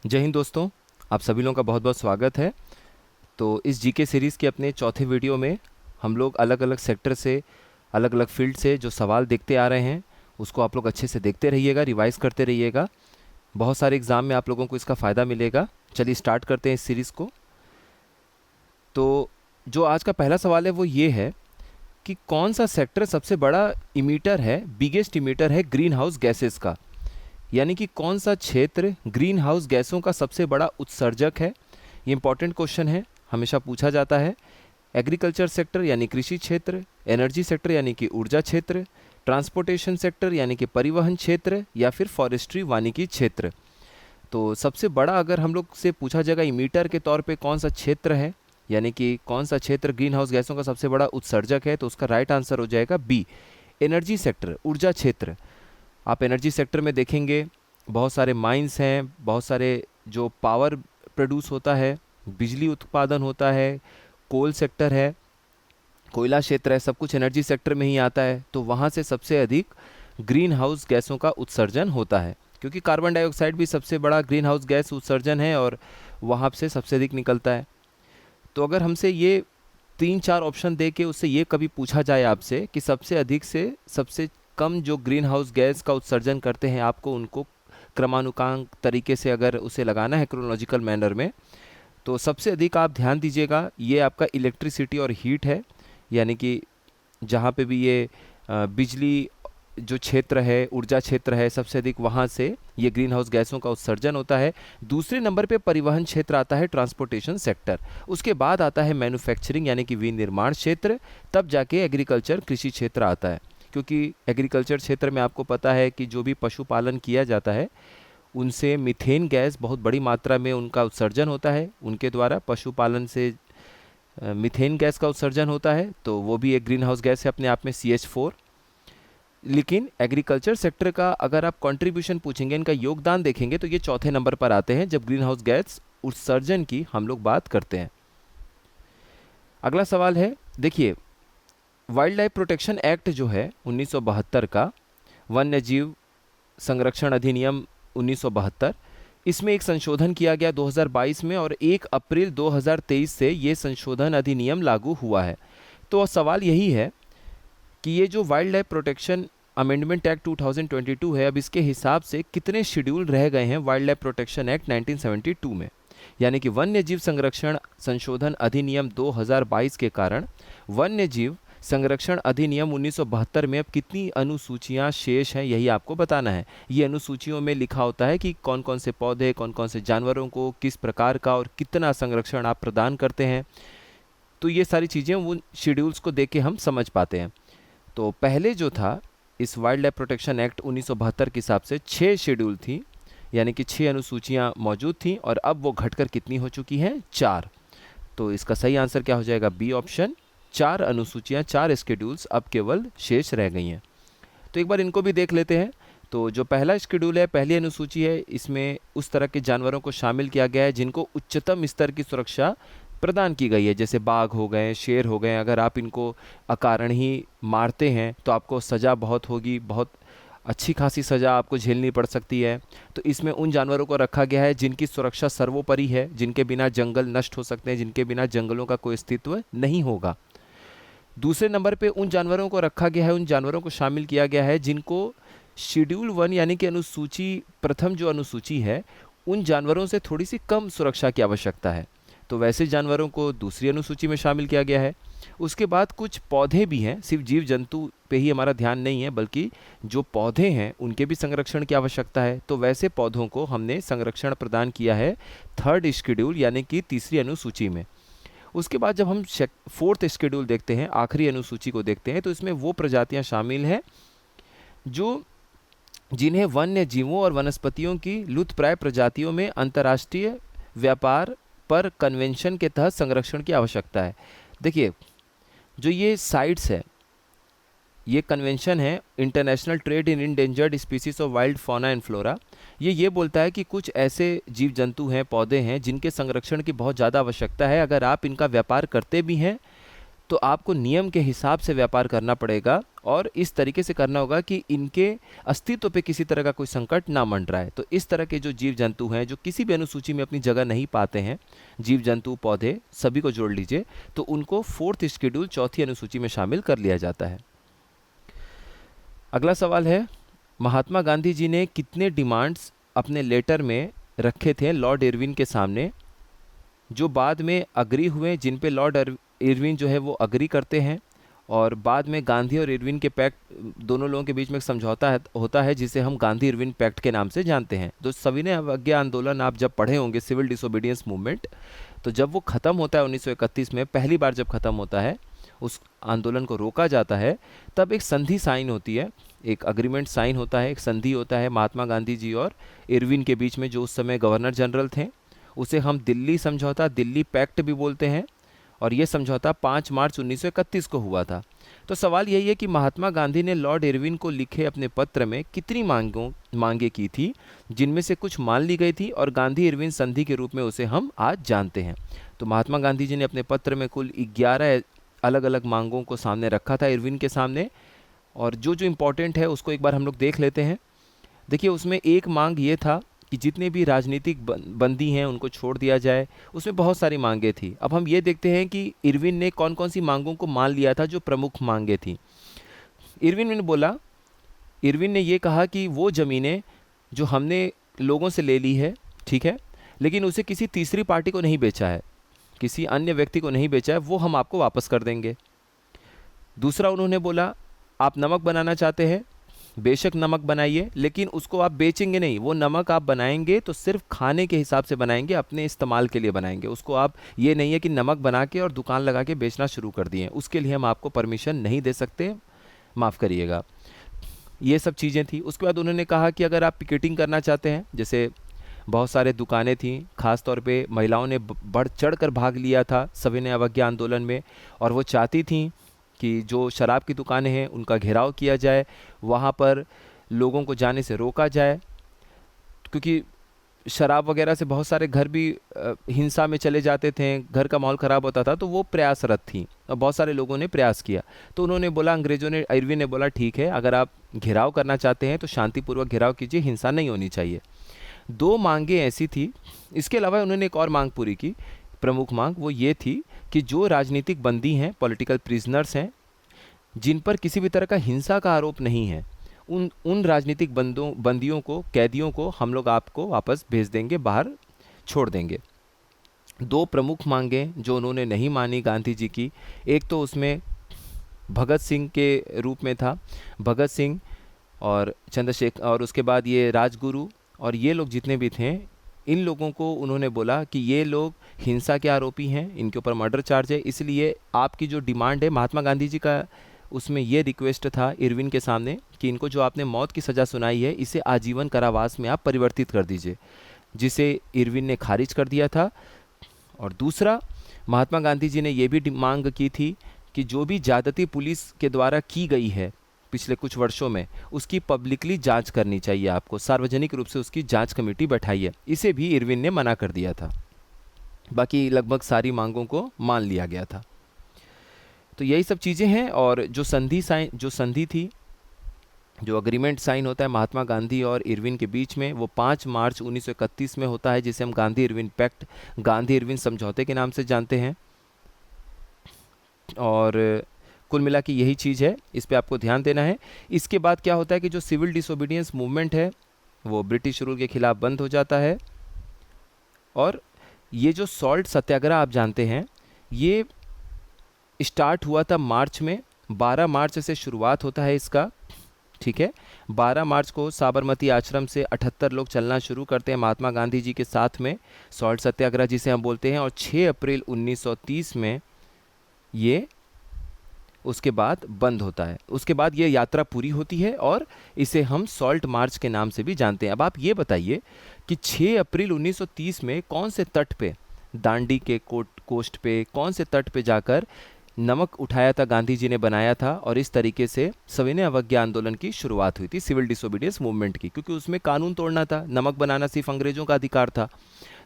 जय हिंद दोस्तों। आप सभी लोगों का बहुत बहुत स्वागत है। तो इस जीके सीरीज़ के अपने चौथे वीडियो में हम लोग अलग अलग सेक्टर से, अलग अलग फील्ड से जो सवाल देखते आ रहे हैं उसको आप लोग अच्छे से देखते रहिएगा, रिवाइज करते रहिएगा। बहुत सारे एग्ज़ाम में आप लोगों को इसका फ़ायदा मिलेगा। चलिए स्टार्ट करते हैं इस सीरीज़ को। तो जो आज का पहला सवाल है वो ये है कि कौन सा सेक्टर सबसे बड़ा इमीटर है, बिगेस्ट इमीटर है ग्रीन हाउस गैसेस का। यानी कि कौन सा क्षेत्र ग्रीन हाउस गैसों का सबसे बड़ा उत्सर्जक है। ये इंपॉर्टेंट क्वेश्चन है, हमेशा पूछा जाता है। एग्रीकल्चर सेक्टर यानी कृषि क्षेत्र, एनर्जी सेक्टर यानी कि ऊर्जा क्षेत्र, ट्रांसपोर्टेशन सेक्टर यानी कि परिवहन क्षेत्र, या फिर फॉरेस्ट्री वानिकी क्षेत्र। तो सबसे बड़ा अगर हम लोग से पूछा जाएगा इमीटर के तौर पे कौन सा क्षेत्र है, यानी कि कौन सा क्षेत्र ग्रीन हाउस गैसों का सबसे बड़ा उत्सर्जक है, तो उसका राइट आंसर हो जाएगा बी, एनर्जी सेक्टर, ऊर्जा क्षेत्र। आप एनर्जी सेक्टर में देखेंगे बहुत सारे माइंस हैं, बहुत सारे जो पावर प्रोड्यूस होता है, बिजली उत्पादन होता है, कोल सेक्टर है, कोयला क्षेत्र है, सब कुछ एनर्जी सेक्टर में ही आता है। तो वहाँ से सबसे अधिक ग्रीन हाउस गैसों का उत्सर्जन होता है, क्योंकि कार्बन डाइऑक्साइड भी सबसे बड़ा ग्रीन हाउस गैस उत्सर्जन है और वहाँ से सबसे अधिक निकलता है। तो अगर हमसे ये तीन चार ऑप्शन दे के उससे ये कभी पूछा जाए आपसे कि सबसे अधिक से सबसे कम जो ग्रीन हाउस गैस का उत्सर्जन करते हैं, आपको उनको क्रमानुकांक तरीके से अगर उसे लगाना है क्रोनोलॉजिकल मैनर में, तो सबसे अधिक आप ध्यान दीजिएगा ये आपका इलेक्ट्रिसिटी और हीट है। यानी कि जहाँ पे भी ये बिजली जो क्षेत्र है, ऊर्जा क्षेत्र है, सबसे अधिक वहाँ से ये ग्रीन हाउस गैसों का उत्सर्जन होता है। दूसरे नंबर पे परिवहन क्षेत्र आता है, ट्रांसपोर्टेशन सेक्टर। उसके बाद आता है मैन्युफैक्चरिंग यानी कि विनिर्माण क्षेत्र, तब जाके एग्रीकल्चर कृषि क्षेत्र आता है। क्योंकि एग्रीकल्चर क्षेत्र में आपको पता है कि जो भी पशुपालन किया जाता है उनसे मीथेन गैस बहुत बड़ी मात्रा में उनका उत्सर्जन होता है, उनके द्वारा पशुपालन से मीथेन गैस का उत्सर्जन होता है, तो वो भी एक ग्रीन हाउस गैस है अपने आप में, CH4। लेकिन एग्रीकल्चर सेक्टर का अगर आप कंट्रीब्यूशन पूछेंगे, इनका योगदान देखेंगे, तो ये चौथे नंबर पर आते हैं जब ग्रीन हाउस गैस उत्सर्जन की हम लोग बात करते हैं। अगला सवाल है, देखिए वाइल्ड लाइफ प्रोटेक्शन एक्ट जो है 1972 का, वन्य जीव संरक्षण अधिनियम 1972, इसमें एक संशोधन किया गया 2022 में और 1 अप्रैल 2023 से ये संशोधन अधिनियम लागू हुआ है। तो सवाल यही है कि ये जो wild life protection amendment act 2022 है, अब इसके हिसाब से कितने शेड्यूल रह गए हैं वाइल्ड लाइफ प्रोटेक्शन एक्ट 1972 में। यानी कि वन्य जीव संरक्षण संशोधन अधिनियम 2022 के कारण वन्य जीव संरक्षण अधिनियम 1972 में अब कितनी अनुसूचियां शेष हैं, यही आपको बताना है। ये अनुसूचियों में लिखा होता है कि कौन कौन से पौधे, कौन कौन से जानवरों को किस प्रकार का और कितना संरक्षण आप प्रदान करते हैं। तो ये सारी चीज़ें वो शेड्यूल्स को देख के हम समझ पाते हैं। तो पहले जो था इस वाइल्ड लाइफ प्रोटेक्शन एक्ट 1972 के हिसाब से 6 शेड्यूल थी, यानी कि 6 अनुसूचियाँ मौजूद थी, और अब वो घटकर कितनी हो चुकी हैं, 4। तो इसका सही आंसर क्या हो जाएगा, बी ऑप्शन, 4 अनुसूचियाँ, 4 स्केड्यूल्स अब केवल शेष रह गई हैं। तो एक बार इनको भी देख लेते हैं। तो जो पहला शेड्यूल है, पहली अनुसूची है, इसमें उस तरह के जानवरों को शामिल किया गया है जिनको उच्चतम स्तर की सुरक्षा प्रदान की गई है, जैसे बाघ हो गए, शेर हो गए। अगर आप इनको अकारण ही मारते हैं तो आपको सज़ा बहुत होगी, बहुत अच्छी खासी सज़ा आपको झेलनी पड़ सकती है। तो इसमें उन जानवरों को रखा गया है जिनकी सुरक्षा सर्वोपरि है, जिनके बिना जंगल नष्ट हो सकते हैं, जिनके बिना जंगलों का कोई अस्तित्व नहीं होगा। दूसरे नंबर पे उन जानवरों को रखा गया है, उन जानवरों को शामिल किया गया है जिनको शेड्यूल 1 यानी कि अनुसूची प्रथम जो अनुसूची है, उन जानवरों से थोड़ी सी कम सुरक्षा की आवश्यकता है, तो वैसे जानवरों को दूसरी अनुसूची में शामिल किया गया है। उसके बाद कुछ पौधे भी हैं, सिर्फ जीव जंतु पे ही हमारा ध्यान नहीं है, बल्कि जो पौधे हैं उनके भी संरक्षण की आवश्यकता है, तो वैसे पौधों को हमने संरक्षण प्रदान किया है 3rd शेड्यूल यानी कि तीसरी अनुसूची में। उसके बाद जब हम 4th शेड्यूल देखते हैं, आखिरी अनुसूची को देखते हैं, तो इसमें वो प्रजातियां शामिल हैं जो जिन्हें वन्य जीवों और वनस्पतियों की लुप्तप्राय प्रजातियों में अंतर्राष्ट्रीय व्यापार पर कन्वेंशन के तहत संरक्षण की आवश्यकता है। देखिए जो ये साइट्स है, ये कन्वेंशन है international trade in endangered species of wild fauna and flora. ये बोलता है कि कुछ ऐसे जीव जंतु हैं, पौधे हैं जिनके संरक्षण की बहुत ज़्यादा आवश्यकता है। अगर आप इनका व्यापार करते भी हैं तो आपको नियम के हिसाब से व्यापार करना पड़ेगा और इस तरीके से करना होगा कि इनके अस्तित्व पे किसी तरह का कोई संकट ना मंडराए। तो इस तरह के जो जीव जंतु हैं जो किसी भी अनुसूची में अपनी जगह नहीं पाते हैं, जीव जंतु पौधे सभी को जोड़ लीजिए, तो उनको 4th शेड्यूल चौथी अनुसूची में शामिल कर लिया जाता है। अगला सवाल है, महात्मा गांधी जी ने कितने डिमांड्स अपने लेटर में रखे थे लॉर्ड इरविन के सामने, जो बाद में अग्री हुए, जिन पे लॉर्ड इरविन जो है वो अग्री करते हैं, और बाद में गांधी और इरविन के पैक्ट, दोनों लोगों के बीच में एक समझौता होता है जिसे हम गांधी इरविन पैक्ट के नाम से जानते हैं। तो सविनय अवज्ञा आंदोलन आप जब पढ़े होंगे, सिविल डिसोबीडियंस मूवमेंट, तो जब वो ख़त्म होता है 1931 में, पहली बार जब ख़त्म होता है, उस आंदोलन को रोका जाता है, तब एक संधि साइन होती है, एक अग्रीमेंट साइन होता है, एक संधि होता है महात्मा गांधी जी और इरविन के बीच में, जो उस समय गवर्नर जनरल थे। उसे हम दिल्ली समझौता, दिल्ली पैक्ट भी बोलते हैं, और ये समझौता 5 मार्च 1931 को हुआ था। तो सवाल यही है कि महात्मा गांधी ने लॉर्ड इरविन को लिखे अपने पत्र में कितनी मांगे की थी, जिनमें से कुछ मान ली गई थी और गांधी इरविन संधि के रूप में उसे हम आज जानते हैं। तो महात्मा गांधी जी ने अपने पत्र में कुल 11 अलग अलग मांगों को सामने रखा था इरविन के सामने, और जो जो इम्पोर्टेंट है उसको एक बार हम लोग देख लेते हैं। देखिए, उसमें एक मांग ये था कि जितने भी राजनीतिक बंदी हैं उनको छोड़ दिया जाए। उसमें बहुत सारी मांगें थी। अब हम ये देखते हैं कि इरविन ने कौन कौन सी मांगों को मान लिया था जो प्रमुख मांगें थी। इरविन ने ये कहा कि वो ज़मीनें जो हमने लोगों से ले ली है, ठीक है, लेकिन उसे किसी तीसरी पार्टी को नहीं बेचा है, किसी अन्य व्यक्ति को नहीं बेचा है, वो हम आपको वापस कर देंगे। दूसरा, उन्होंने बोला आप नमक बनाना चाहते हैं, बेशक नमक बनाइए, लेकिन उसको आप बेचेंगे नहीं। वो नमक आप बनाएंगे तो सिर्फ खाने के हिसाब से बनाएंगे, अपने इस्तेमाल के लिए बनाएंगे उसको। आप ये नहीं है कि नमक बना के और दुकान लगा के बेचना शुरू कर दिए, उसके लिए हम आपको परमिशन नहीं दे सकते, माफ़ करिएगा। ये सब चीज़ें थी। उसके बाद उन्होंने कहा कि अगर आप पिकेटिंग करना चाहते हैं, जैसे बहुत सारे दुकानें थीं, ख़ास तौर पे महिलाओं ने बढ़ चढ़ कर भाग लिया था सविनय अवज्ञा आंदोलन में, और वो चाहती थीं कि जो शराब की दुकानें हैं उनका घेराव किया जाए, वहाँ पर लोगों को जाने से रोका जाए, क्योंकि शराब वगैरह से बहुत सारे घर भी हिंसा में चले जाते थे, घर का माहौल ख़राब होता था। तो वो प्रयासरत थी और बहुत सारे लोगों ने प्रयास किया। तो उन्होंने बोला, अंग्रेज़ों ने, इरविन ने बोला ठीक है, अगर आप घेराव करना चाहते हैं तो शांतिपूर्वक घेराव कीजिए, हिंसा नहीं होनी चाहिए। 2 मांगें ऐसी थी। इसके अलावा उन्होंने एक और मांग पूरी की, प्रमुख मांग, वो ये थी कि जो राजनीतिक बंदी हैं, पॉलिटिकल प्रिजनर्स हैं, जिन पर किसी भी तरह का हिंसा का आरोप नहीं है, उन राजनीतिक बंदियों को, कैदियों को हम लोग आपको वापस भेज देंगे, बाहर छोड़ देंगे। 2 प्रमुख मांगें जो उन्होंने नहीं मानी गांधी जी की, एक तो उसमें भगत सिंह के रूप में था, भगत सिंह और चंद्रशेखर, और उसके बाद ये राजगुरु और ये लोग जितने भी थे, इन लोगों को उन्होंने बोला कि ये लोग हिंसा के आरोपी हैं, इनके ऊपर मर्डर चार्ज है, इसलिए आपकी जो डिमांड है, महात्मा गांधी जी का उसमें ये रिक्वेस्ट था इरविन के सामने कि इनको जो आपने मौत की सज़ा सुनाई है, इसे आजीवन कारावास में आप परिवर्तित कर दीजिए, जिसे इरविन ने खारिज कर दिया था। और दूसरा, महात्मा गांधी जी ने ये भी मांग की थी कि जो भी ज़्यादती पुलिस के द्वारा की गई है पिछले कुछ वर्षों में, उसकी पब्लिकली जांच करनी चाहिए, आपको सार्वजनिक रूप से उसकी जांच कमेटी बैठाइए। इसे भी इरविन ने मना कर दिया था। बाकी लगभग सारी मांगों को मान लिया गया था। तो यही सब चीज़ें हैं। और जो संधि थी, जो अग्रीमेंट साइन होता है महात्मा गांधी और इरविन के बीच में, वो 5 मार्च 1931 में होता है, जिसे हम Gandhi Irwin pact, Gandhi Irwin समझौते के नाम से जानते हैं। और कुल मिला के यही चीज़ है, इस पे आपको ध्यान देना है। इसके बाद क्या होता है कि जो सिविल डिसोबीडियंस मूवमेंट है वो ब्रिटिश रूल के खिलाफ बंद हो जाता है। और ये जो सॉल्ट सत्याग्रह आप जानते हैं, ये स्टार्ट हुआ था मार्च में, 12 मार्च से शुरुआत होता है इसका, ठीक है। 12 मार्च को साबरमती आश्रम से 78 लोग चलना शुरू करते हैं महात्मा गांधी जी के साथ में, सॉल्ट सत्याग्रह जिसे हम बोलते हैं। और 6 अप्रैल 1930 में ये उसके बाद बंद होता है। उसके बाद ये यात्रा पूरी होती है और इसे हम सॉल्ट मार्च के नाम से भी जानते हैं। अब आप ये बताइए कि 6 अप्रैल 1930 में कौन से तट पे, दांडी के कोस्ट पे, कौन से तट पे जाकर नमक उठाया था, गांधी जी ने बनाया था, और इस तरीके से सविनय अवज्ञा आंदोलन की शुरुआत हुई थी, सिविल डिसोबीडियंस मूवमेंट की, क्योंकि उसमें कानून तोड़ना था। नमक बनाना सिर्फ अंग्रेज़ों का अधिकार था,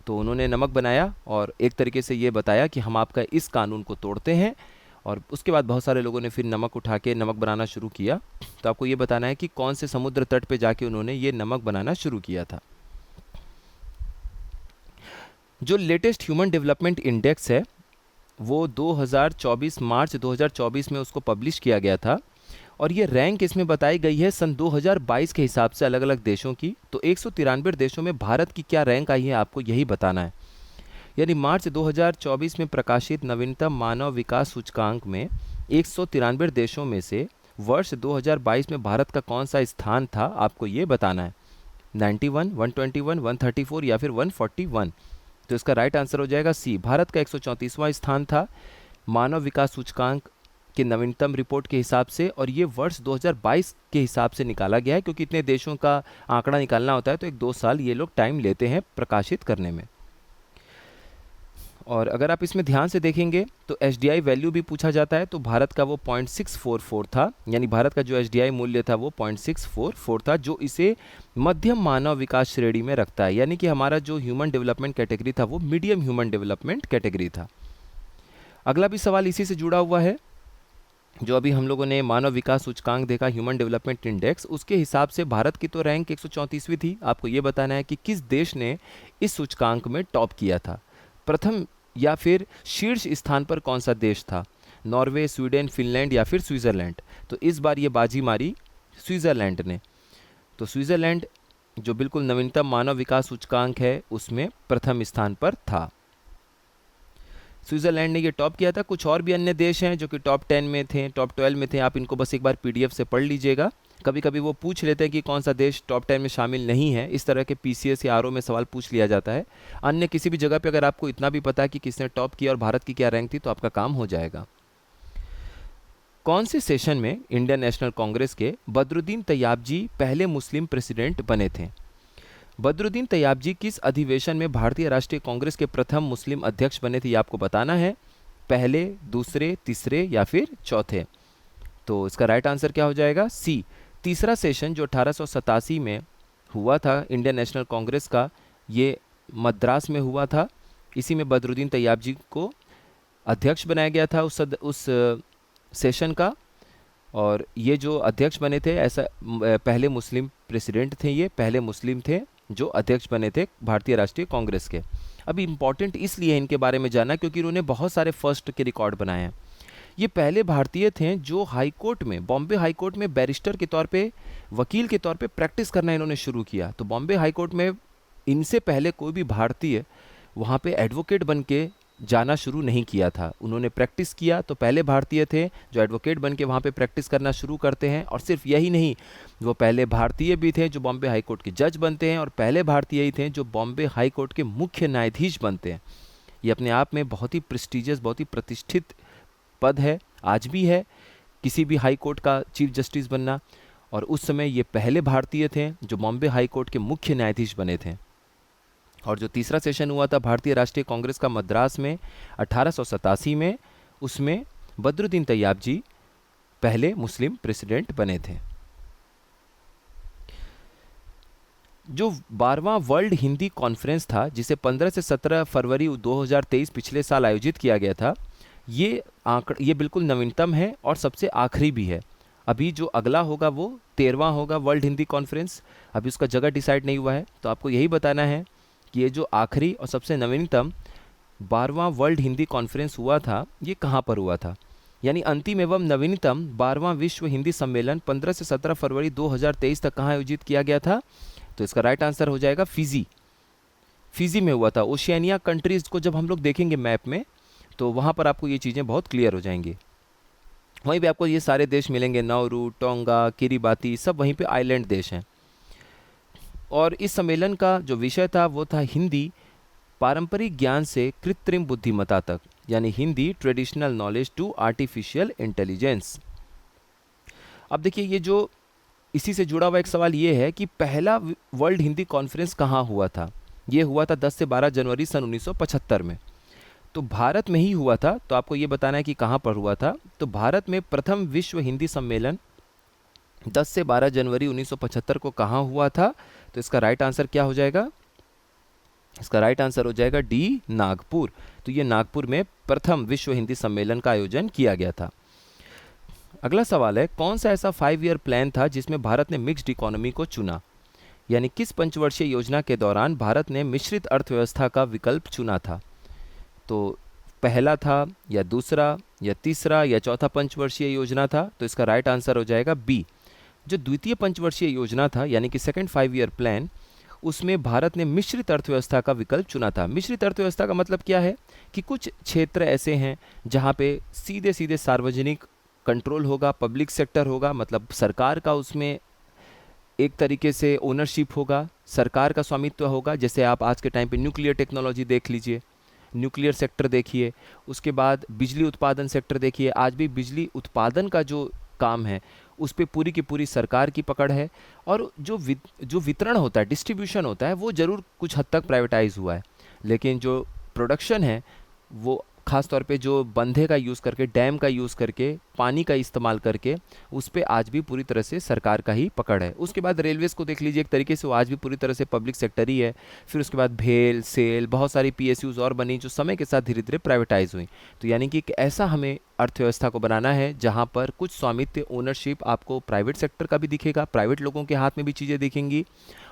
तो उन्होंने नमक बनाया और एक तरीके से ये बताया कि हम आपका इस कानून को तोड़ते हैं और उसके बाद बहुत सारे लोगों ने फिर नमक उठा के नमक बनाना शुरू किया। तो आपको ये बताना है कि कौन से समुद्र तट पे जाके उन्होंने ये नमक बनाना शुरू किया था। जो लेटेस्ट ह्यूमन डेवलपमेंट इंडेक्स है वो 2024 मार्च 2024 में उसको पब्लिश किया गया था, और ये रैंक इसमें बताई गई है सन 2022 के हिसाब से अलग अलग देशों की। तो 193 देशों में भारत की क्या रैंक आई है आपको यही बताना है। यानी मार्च 2024 में प्रकाशित नवीनतम मानव विकास सूचकांक में 193 देशों में से वर्ष 2022 में भारत का कौन सा स्थान था आपको ये बताना है। 91, 121, 134 या फिर 141। तो इसका राइट आंसर हो जाएगा सी, भारत का 134वां स्थान था मानव विकास सूचकांक के नवीनतम रिपोर्ट के हिसाब से, और ये वर्ष 2022 के हिसाब से निकाला गया है, क्योंकि इतने देशों का आंकड़ा निकालना होता है तो 1-2 साल ये लोग टाइम लेते हैं प्रकाशित करने में। और अगर आप इसमें ध्यान से देखेंगे तो एचडीआई वैल्यू भी पूछा जाता है, तो भारत का वो 0.644 था, यानी भारत का जो एचडीआई मूल्य था वो 0.644 था, जो इसे मध्यम मानव विकास श्रेणी में रखता है। यानी कि हमारा जो ह्यूमन डेवलपमेंट कैटेगरी था वो मीडियम ह्यूमन डेवलपमेंट कैटेगरी था। अगला भी सवाल इसी से जुड़ा हुआ है। जो अभी हम लोगों ने मानव विकास सूचकांक देखा, ह्यूमन डेवलपमेंट इंडेक्स, उसके हिसाब से भारत की तो रैंक 134वीं थी। आपको ये बताना है कि किस देश ने इस सूचकांक में टॉप किया था, प्रथम या फिर शीर्ष स्थान पर कौन सा देश था, नॉर्वे, स्वीडन, फिनलैंड या फिर स्विट्ज़रलैंड। तो इस बार ये बाजी मारी स्विट्ज़रलैंड ने। तो स्विट्ज़रलैंड जो बिल्कुल नवीनतम मानव विकास सूचकांक है उसमें प्रथम स्थान पर था। स्विट्ज़रलैंड ने ये टॉप किया था। कुछ और भी अन्य देश हैं जो कि टॉप 10 में थे, टॉप 12 में थे। आप इनको बस एक बार पीडीएफ से पढ़ लीजिएगा। कभी कभी वो पूछ लेते हैं कि कौन सा देश टॉप 10 में शामिल नहीं है, इस तरह के पीसीएस या आरओ में सवाल पूछ लिया जाता है। अन्य किसी भी जगह पे अगर आपको इतना भी पता है कि किसने टॉप किया और भारत की क्या रैंक थी तो आपका काम हो जाएगा। कौन से सेशन में इंडियन नेशनल कांग्रेस के बदरुद्दीन तैयब जी पहले मुस्लिम प्रेसिडेंट बने थे? बदरुद्दीन तैयब जी किस अधिवेशन में भारतीय राष्ट्रीय कांग्रेस के प्रथम मुस्लिम अध्यक्ष बने थे, ये आपको बताना है। पहले, दूसरे, तीसरे या फिर चौथे। तो इसका राइट आंसर क्या हो जाएगा? सी, तीसरा सेशन जो 1887 में हुआ था इंडियन नेशनल कांग्रेस का, ये मद्रास में हुआ था। इसी में बदरुद्दीन तैयब जी को अध्यक्ष बनाया गया था उस सेशन का, और ये जो अध्यक्ष बने थे ऐसा पहले मुस्लिम प्रेसिडेंट थे, ये पहले मुस्लिम थे जो अध्यक्ष बने थे भारतीय राष्ट्रीय कांग्रेस के। अभी इम्पॉर्टेंट इसलिए इनके बारे में जाना क्योंकि इन्होंने बहुत सारे फर्स्ट के रिकॉर्ड बनाए हैं। ये पहले भारतीय थे जो हाई कोर्ट में, बॉम्बे हाई कोर्ट में बैरिस्टर के तौर पे, वकील के तौर पे प्रैक्टिस करना इन्होंने शुरू किया। तो बॉम्बे हाई कोर्ट में इनसे पहले कोई भी भारतीय वहाँ पे एडवोकेट बन के जाना शुरू नहीं किया था। उन्होंने प्रैक्टिस किया, तो पहले भारतीय थे जो एडवोकेट बन के वहाँ पे प्रैक्टिस करना शुरू करते हैं। और सिर्फ यही नहीं, वो पहले भारतीय भी थे जो बॉम्बे हाई कोर्ट के जज बनते हैं, और पहले भारतीय ही थे जो बॉम्बे हाई कोर्ट के मुख्य न्यायाधीश बनते हैं। ये अपने आप में बहुत ही प्रेस्टिजियस, बहुत ही प्रतिष्ठित पद है, आज भी है किसी भी हाई कोर्ट का चीफ जस्टिस बनना। और उस समय ये पहले भारतीय थे जो बॉम्बे हाई कोर्ट के मुख्य न्यायाधीश बने थे। और जो तीसरा सेशन हुआ था भारतीय राष्ट्रीय कांग्रेस का मद्रास में 1887 में, उसमें बदरुद्दीन तैयब जी पहले मुस्लिम प्रेसिडेंट बने थे। जो 12वां वर्ल्ड हिंदी कॉन्फ्रेंस था जिसे 15 से 17 फरवरी 2023 पिछले साल आयोजित किया गया था, ये बिल्कुल नवीनतम है और सबसे आखिरी भी है। अभी जो अगला होगा वो 13वां होगा वर्ल्ड हिंदी कॉन्फ्रेंस। अभी उसका जगह डिसाइड नहीं हुआ है, तो आपको यही बताना है कि ये जो आखिरी और सबसे नवीनतम 12वां वर्ल्ड हिंदी कॉन्फ्रेंस हुआ था ये कहाँ पर हुआ था। यानी अंतिम एवं नवीनतम 12वां विश्व हिंदी सम्मेलन 15 से 17 फरवरी 2023 तक कहाँ आयोजित किया गया था। तो इसका राइट आंसर हो जाएगा फिजी में हुआ था। ओशियानिया कंट्रीज़ को जब हम लोग देखेंगे मैप में तो वहाँ पर आपको ये चीज़ें बहुत क्लियर हो जाएंगी। वहीं पे आपको ये सारे देश मिलेंगे, नाउरू, टोंगा, किरिबाती, सब वहीं पे आइलैंड देश हैं। और इस सम्मेलन का जो विषय था वो था हिंदी पारंपरिक ज्ञान से कृत्रिम बुद्धिमत्ता तक, यानी Hindi traditional knowledge to artificial intelligence. अब देखिए, ये जो इसी से जुड़ा हुआ एक सवाल ये है कि पहला वर्ल्ड हिंदी कॉन्फ्रेंस कहाँ हुआ था। ये हुआ था 10 से 12 जनवरी सन 1975 में। तो भारत में ही हुआ था। तो आपको ये बताना है कि कहाँ पर हुआ था। तो भारत में प्रथम विश्व हिंदी सम्मेलन 10 से 12 जनवरी 1975 को कहाँ हुआ था। तो इसका राइट आंसर क्या हो जाएगा? इसका राइट आंसर हो जाएगा डी, नागपुर। तो ये नागपुर में प्रथम विश्व हिंदी सम्मेलन का आयोजन किया गया था। अगला सवाल है, कौन सा ऐसा 5 ईयर प्लान था जिसमें भारत ने मिक्स्ड इकोनॉमी को चुना? यानी किस पंचवर्षीय योजना के दौरान भारत ने मिश्रित अर्थव्यवस्था का विकल्प चुना था? तो पहला था या दूसरा या तीसरा या चौथा पंचवर्षीय योजना था? तो इसका राइट आंसर हो जाएगा बी। जो द्वितीय पंचवर्षीय योजना था यानी कि सेकंड 5 ईयर प्लान, उसमें भारत ने मिश्रित अर्थव्यवस्था का विकल्प चुना था। मिश्रित अर्थव्यवस्था का मतलब क्या है कि कुछ क्षेत्र ऐसे हैं जहाँ पे सीधे सीधे सार्वजनिक कंट्रोल होगा, पब्लिक सेक्टर होगा, मतलब सरकार का उसमें एक तरीके से ओनरशिप होगा, सरकार का स्वामित्व होगा। जैसे आप आज के टाइम पे न्यूक्लियर टेक्नोलॉजी देख लीजिए, न्यूक्लियर सेक्टर देखिए, उसके बाद बिजली उत्पादन सेक्टर देखिए। आज भी बिजली उत्पादन का जो काम है उस पे पूरी की पूरी सरकार की पकड़ है, और जो वितरण होता है, डिस्ट्रीब्यूशन होता है, वो ज़रूर कुछ हद तक प्राइवेटाइज हुआ है, लेकिन जो प्रोडक्शन है वो ख़ास तौर पे जो बंधे का यूज़ करके, डैम का यूज़ करके, पानी का इस्तेमाल करके, उस पे आज भी पूरी तरह से सरकार का ही पकड़ है। उसके बाद रेलवेज़ को देख लीजिए, एक तरीके से वो आज भी पूरी तरह से पब्लिक सेक्टर ही है। फिर उसके बाद भेल, सेल, बहुत सारी पीएसयूज़ और बनी जो समय के साथ धीरे धीरे प्राइवेटाइज हुई। तो यानी कि एक ऐसा हमें अर्थव्यवस्था को बनाना है जहाँ पर कुछ स्वामित्व, ओनरशिप आपको प्राइवेट सेक्टर का भी दिखेगा, प्राइवेट लोगों के हाथ में भी चीज़ें दिखेंगी,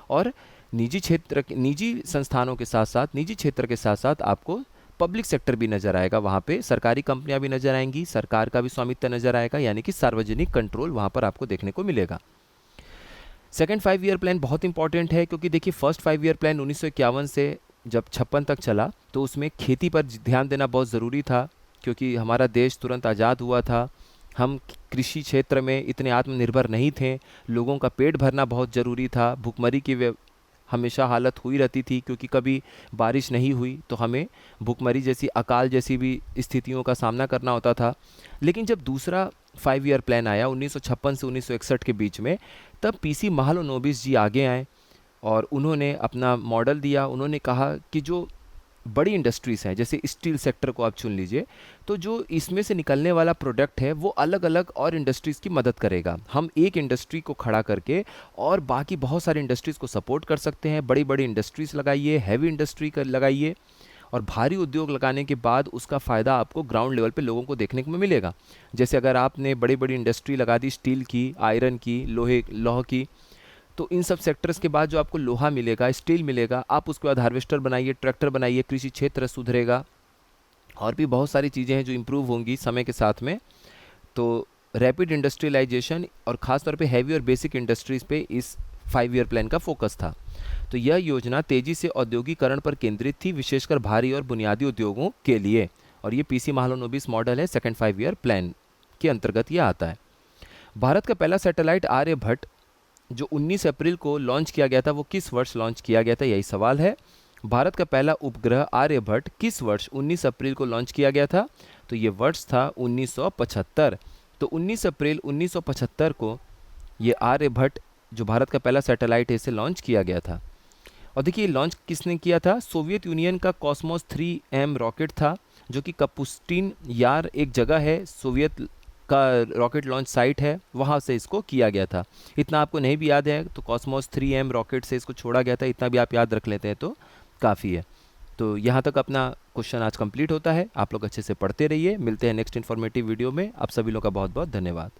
और निजी क्षेत्र, निजी संस्थानों के साथ साथ, निजी क्षेत्र के साथ साथ आपको पब्लिक सेक्टर भी नजर आएगा। वहाँ पे सरकारी कंपनियां भी नजर आएंगी, सरकार का भी स्वामित्व नजर आएगा, यानी कि सार्वजनिक कंट्रोल वहाँ पर आपको देखने को मिलेगा। सेकंड 5 ईयर प्लान बहुत इंपॉर्टेंट है, क्योंकि देखिए फर्स्ट 5 ईयर प्लान 1951 से जब 56 तक चला तो उसमें खेती पर ध्यान देना बहुत ज़रूरी था, क्योंकि हमारा देश तुरंत आज़ाद हुआ था। हम कृषि क्षेत्र में इतने आत्मनिर्भर नहीं थे, लोगों का पेट भरना बहुत ज़रूरी था। भुखमरी की हमेशा हालत हुई रहती थी, क्योंकि कभी बारिश नहीं हुई तो हमें भुखमरी जैसी, अकाल जैसी भी स्थितियों का सामना करना होता था। लेकिन जब दूसरा 5 ईयर प्लान आया 1956 से 1961 के बीच में, तब पीसी महालनोबिस जी आगे आए और उन्होंने अपना मॉडल दिया। उन्होंने कहा कि जो बड़ी इंडस्ट्रीज़ हैं, जैसे स्टील सेक्टर को आप चुन लीजिए, तो जो इसमें से निकलने वाला प्रोडक्ट है वो अलग अलग और इंडस्ट्रीज़ की मदद करेगा। हम एक इंडस्ट्री को खड़ा करके और बाकी बहुत सारी इंडस्ट्रीज़ को सपोर्ट कर सकते हैं। बड़ी बड़ी इंडस्ट्रीज़ लगाइए, हैवी इंडस्ट्री कर लगाइए, और भारी उद्योग लगाने के बाद उसका फ़ायदा आपको ग्राउंड लेवल पे लोगों को देखने को मिलेगा। जैसे अगर आपने बड़ी बड़ी इंडस्ट्री लगा दी, स्टील की, आयरन की, लौह की, तो इन सब सेक्टर्स के बाद जो आपको लोहा मिलेगा, स्टील मिलेगा, आप उसके बाद हार्वेस्टर बनाइए, ट्रैक्टर बनाइए, कृषि क्षेत्र सुधरेगा, और भी बहुत सारी चीज़ें हैं जो इम्प्रूव होंगी समय के साथ में। तो रैपिड इंडस्ट्रियलाइजेशन और ख़ास तौर पे हैवी और बेसिक इंडस्ट्रीज़ पे इस 5 ईयर प्लान का फोकस था। तो यह योजना तेज़ी से औद्योगिकरण पर केंद्रित थी, विशेषकर भारी और बुनियादी उद्योगों के लिए, और ये पीसी महालनोबिस मॉडल है, सेकंड 5 ईयर प्लान के अंतर्गत यह आता है। भारत का पहला सैटेलाइट आर्यभट्ट जो 19 अप्रैल को लॉन्च किया गया था, वो किस वर्ष लॉन्च किया गया था, यही सवाल है। भारत का पहला उपग्रह आर्यभट्ट किस वर्ष 19 अप्रैल को लॉन्च किया गया था? तो ये वर्ष था 1975। तो 19 अप्रैल 1975 को ये आर्यभट्ट जो भारत का पहला सैटेलाइट है, इसे लॉन्च किया गया था। और देखिए लॉन्च किसने किया था? सोवियत यूनियन का कॉस्मोस 3M रॉकेट था, जो कि कपुस्टिन यार एक जगह है, सोवियत का रॉकेट लॉन्च साइट है, वहाँ से इसको किया गया था। इतना आपको नहीं भी याद है तो कॉस्मोस 3M रॉकेट से इसको छोड़ा गया था, इतना भी आप याद रख लेते हैं तो काफ़ी है। तो यहाँ तक अपना क्वेश्चन आज कंप्लीट होता है। आप लोग अच्छे से पढ़ते रहिए। मिलते हैं नेक्स्ट इन्फॉर्मेटिव वीडियो में। आप सभी लोगों का बहुत बहुत धन्यवाद।